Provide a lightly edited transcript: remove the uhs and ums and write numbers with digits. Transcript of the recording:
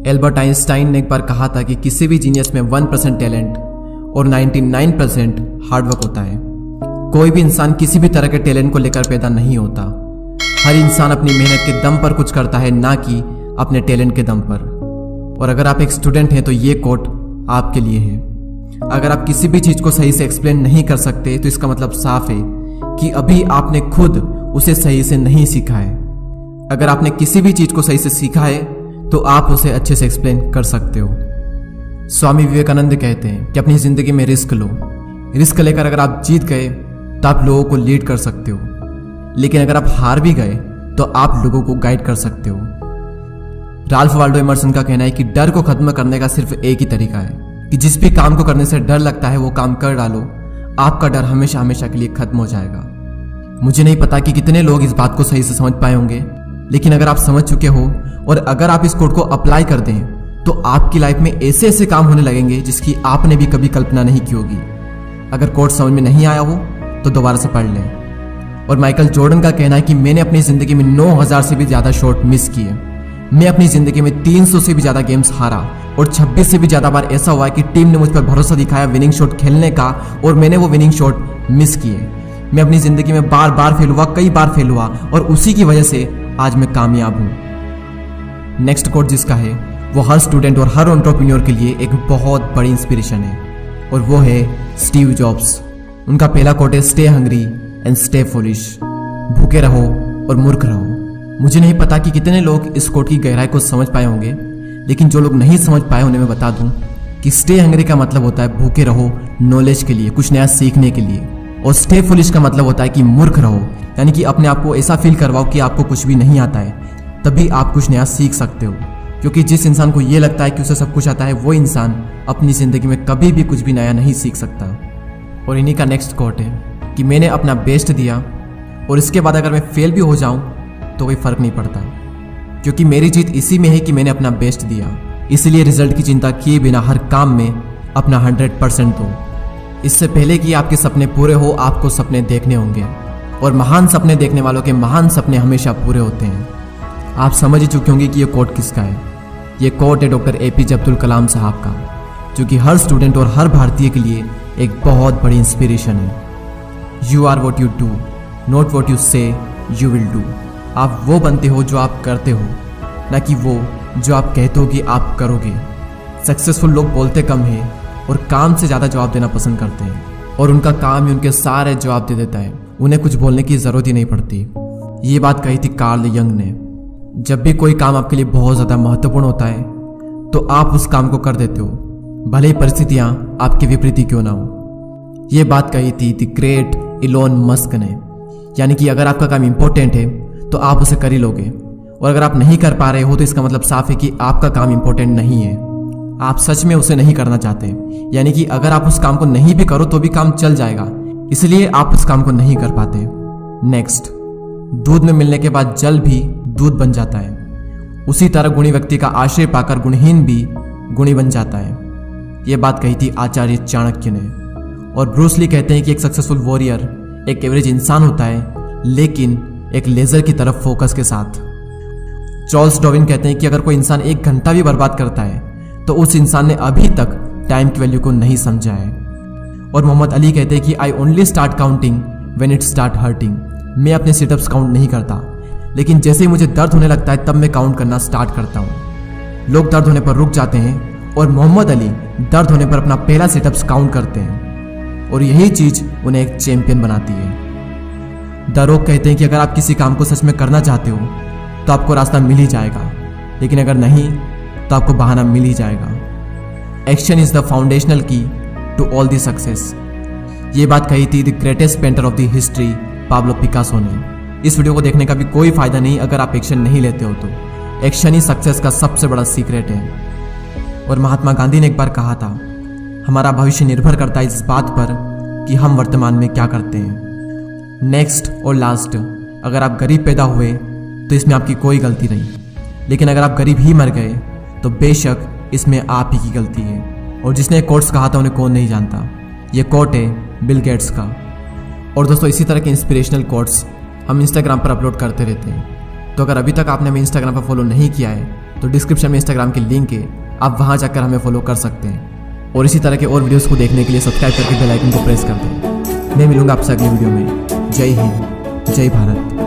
Albert Einstein ने एक बार कहा था कि किसी भी जीनियस में 1% टैलेंट और 99% हार्डवर्क होता है। कोई भी इंसान किसी भी तरह के टैलेंट को लेकर पैदा नहीं होता। हर इंसान अपनी मेहनत के दम पर कुछ करता है, ना कि अपने टैलेंट के दम पर। और अगर आप एक स्टूडेंट हैं तो ये कोट आपके लिए है। अगर आप किसी भी चीज को सही से एक्सप्लेन नहीं कर सकते तो इसका मतलब साफ है कि अभी आपने खुद उसे सही से नहीं सीखा है। अगर आपने किसी भी चीज को सही से सीखा है तो आप उसे अच्छे से एक्सप्लेन कर सकते हो। स्वामी विवेकानंद कहते हैं कि अपनी जिंदगी में रिस्क लो। रिस्क लेकर अगर आप जीत गए तो आप लोगों को लीड कर सकते हो, लेकिन अगर आप हार भी गए तो आप लोगों को गाइड कर सकते हो। राल्फ वाल्डो एमर्सन का कहना है कि डर को खत्म करने का सिर्फ एक ही तरीका है कि जिस भी काम को करने से डर लगता है वो काम कर डालो, आपका डर हमेशा हमेशा के लिए खत्म हो जाएगा। मुझे नहीं पता कि कितने लोग इस बात को सही से समझ पाए होंगे, लेकिन अगर आप समझ चुके हो और अगर आप इस कोड को अप्लाई कर दें तो आपकी लाइफ में ऐसे ऐसे काम होने लगेंगे जिसकी आपने भी कभी कल्पना नहीं की होगी। अगर कोड समझ में नहीं आया हो तो दोबारा से पढ़ लें। और माइकल जॉर्डन का कहना है कि मैंने अपनी जिंदगी में 9000 से भी ज्यादा शॉट मिस किए। मैं अपनी जिंदगी में 300 से भी ज्यादा गेम्स हारा और 26 से भी ज्यादा बार ऐसा हुआ कि टीम ने मुझ पर भरोसा दिखाया विनिंग शॉट खेलने का और मैंने वो विनिंग शॉट मिस किए। मैं अपनी जिंदगी में बार बार फेल हुआ, कई बार फेल हुआ और उसी की वजह से आज मैं कामयाब हूं। नेक्स्ट कोट जिसका है वो हर स्टूडेंट और हर एंटरप्रेन्योर के लिए एक बहुत बड़ी इंस्पिरेशन है और वो है स्टीव जॉब्स। उनका पहला कोट है stay hungry and stay foolish. भूखे रहो और मूर्ख रहो। मुझे नहीं पता कि कितने लोग इस कोट की गहराई को समझ पाए होंगे, लेकिन जो लोग नहीं समझ पाए उन्हें मैं बता दूं कि स्टे हंग्री का मतलब होता है भूखे रहो नॉलेज के लिए, कुछ नया सीखने के लिए। और स्टे फुलिश का मतलब होता है कि मूर्ख रहो, यानी कि अपने आप को ऐसा फील करवाओ कि आपको कुछ भी नहीं आता है, तभी आप कुछ नया सीख सकते हो। क्योंकि जिस इंसान को यह लगता है कि उसे सब कुछ आता है वो इंसान अपनी जिंदगी में कभी भी कुछ भी नया नहीं सीख सकता। और इन्हीं का नेक्स्ट कोट है कि मैंने अपना बेस्ट दिया और इसके बाद अगर मैं फेल भी हो जाऊं तो कोई फर्क नहीं पड़ता, क्योंकि मेरी जीत इसी में है कि मैंने अपना बेस्ट दिया। इसलिए रिजल्ट की चिंता किए बिना हर काम में अपना 100% दो। इससे पहले कि आपके सपने पूरे हो आपको सपने देखने होंगे, और महान सपने देखने वालों के महान सपने हमेशा पूरे होते हैं। आप समझ ही चुके होंगे कि ये कोट किसका है। ये कोट है डॉक्टर APJ अब्दुल कलाम साहब का, जो कि हर स्टूडेंट और हर भारतीय के लिए एक बहुत बड़ी इंस्पिरेशन है। You are what you do, not what you say you will do. आप वो बनते हो जो आप करते हो, ना कि वो जो आप कहते हो कि आप करोगे। सक्सेसफुल लोग बोलते कम हैं और काम से ज़्यादा जवाब देना पसंद करते हैं, और उनका काम ही उनके सारे जवाब दे देता है। उन्हें कुछ बोलने की ज़रूरत ही नहीं पड़ती। ये बात कही थी कार्ल यंग ने। जब भी कोई काम आपके लिए बहुत ज़्यादा महत्वपूर्ण होता है तो आप उस काम को कर देते हो, भले ही परिस्थितियाँ आपके विपरीत ही क्यों ना हो। ये बात कही थी द ग्रेट इलोन मस्क ने, यानी कि अगर आपका काम इंपॉर्टेंट है तो आप उसे कर ही लोगे, और अगर आप नहीं कर पा रहे हो तो इसका मतलब साफ है कि आपका काम इंपॉर्टेंट नहीं है। आप सच में उसे नहीं करना चाहते, यानी कि अगर आप उस काम को नहीं भी करो तो भी काम चल जाएगा, इसलिए आप उस काम को नहीं कर पाते। नेक्स्ट, दूध में मिलने के बाद जल भी दूध बन जाता है। उसी तरह गुणी व्यक्ति का आश्रय पाकर गुणहीन भी गुणी बन जाता है। यह बात कही थी आचार्य चाणक्य ने। और ब्रूस ली कहते हैं कि एक सक्सेसफुल वॉरियर एक एवरेज इंसान होता है, लेकिन एक लेजर की तरफ फोकस के साथ। चार्ल्स डार्विन कहते हैं कि अगर कोई इंसान 1 घंटा भी बर्बाद करता है तो उस इंसान ने अभी तक टाइम की वैल्यू को नहीं समझा है। और मोहम्मद अली कहते हैं कि I only start counting when it start hurting. मैं अपने सिटअप्स काउंट नहीं करता, लेकिन जैसे ही मुझे दर्द होने लगता है तब मैं काउंट करना स्टार्ट करता हूँ। लोग दर्द होने पर रुक जाते हैं और मोहम्मद अली दर्द होने पर अपना पहला सिटअप्स काउंट करते हैं, और यही चीज उन्हें एक चैंपियन बनाती है। द रॉक कहते हैं कि अगर आप किसी काम को सच में करना चाहते हो तो आपको रास्ता मिल ही जाएगा, लेकिन अगर नहीं तो आपको बहाना मिल ही जाएगा। एक्शन इज द फाउंडेशनल की टू ऑल दी सक्सेस। ये बात कही थी the greatest painter of the history Pablo Picasso ने। इस वीडियो को देखने का भी कोई फायदा नहीं अगर आप एक्शन नहीं लेते हो तो। एक्शन ही सक्सेस का सबसे बड़ा सीक्रेट है। और महात्मा गांधी ने एक बार कहा था, हमारा भविष्य निर्भर करता है इस बात पर कि हम वर्तमान में क्या करते हैं। नेक्स्ट और लास्ट, अगर आप गरीब पैदा हुए तो इसमें आपकी कोई गलती नहीं, लेकिन अगर आप गरीब ही मर गए तो बेशक इसमें आप ही की गलती है। और जिसने कोट्स कहा था उन्हें कौन नहीं जानता। ये कोट है बिल गेट्स का। और दोस्तों इसी तरह के इंस्पिरेशनल कोट्स हम इंस्टाग्राम पर अपलोड करते रहते हैं, तो अगर अभी तक आपने हमें इंस्टाग्राम पर फॉलो नहीं किया है तो डिस्क्रिप्शन में इंस्टाग्राम की लिंक है, आप वहाँ जाकर हमें फॉलो कर सकते हैं और इसी तरह के और वीडियोस को देखने के लिए सब्सक्राइब करके बेल आइकन को प्रेस कर दें। मैं मिलूंगा आपसे अगली वीडियो में। जय हिंद, जय भारत।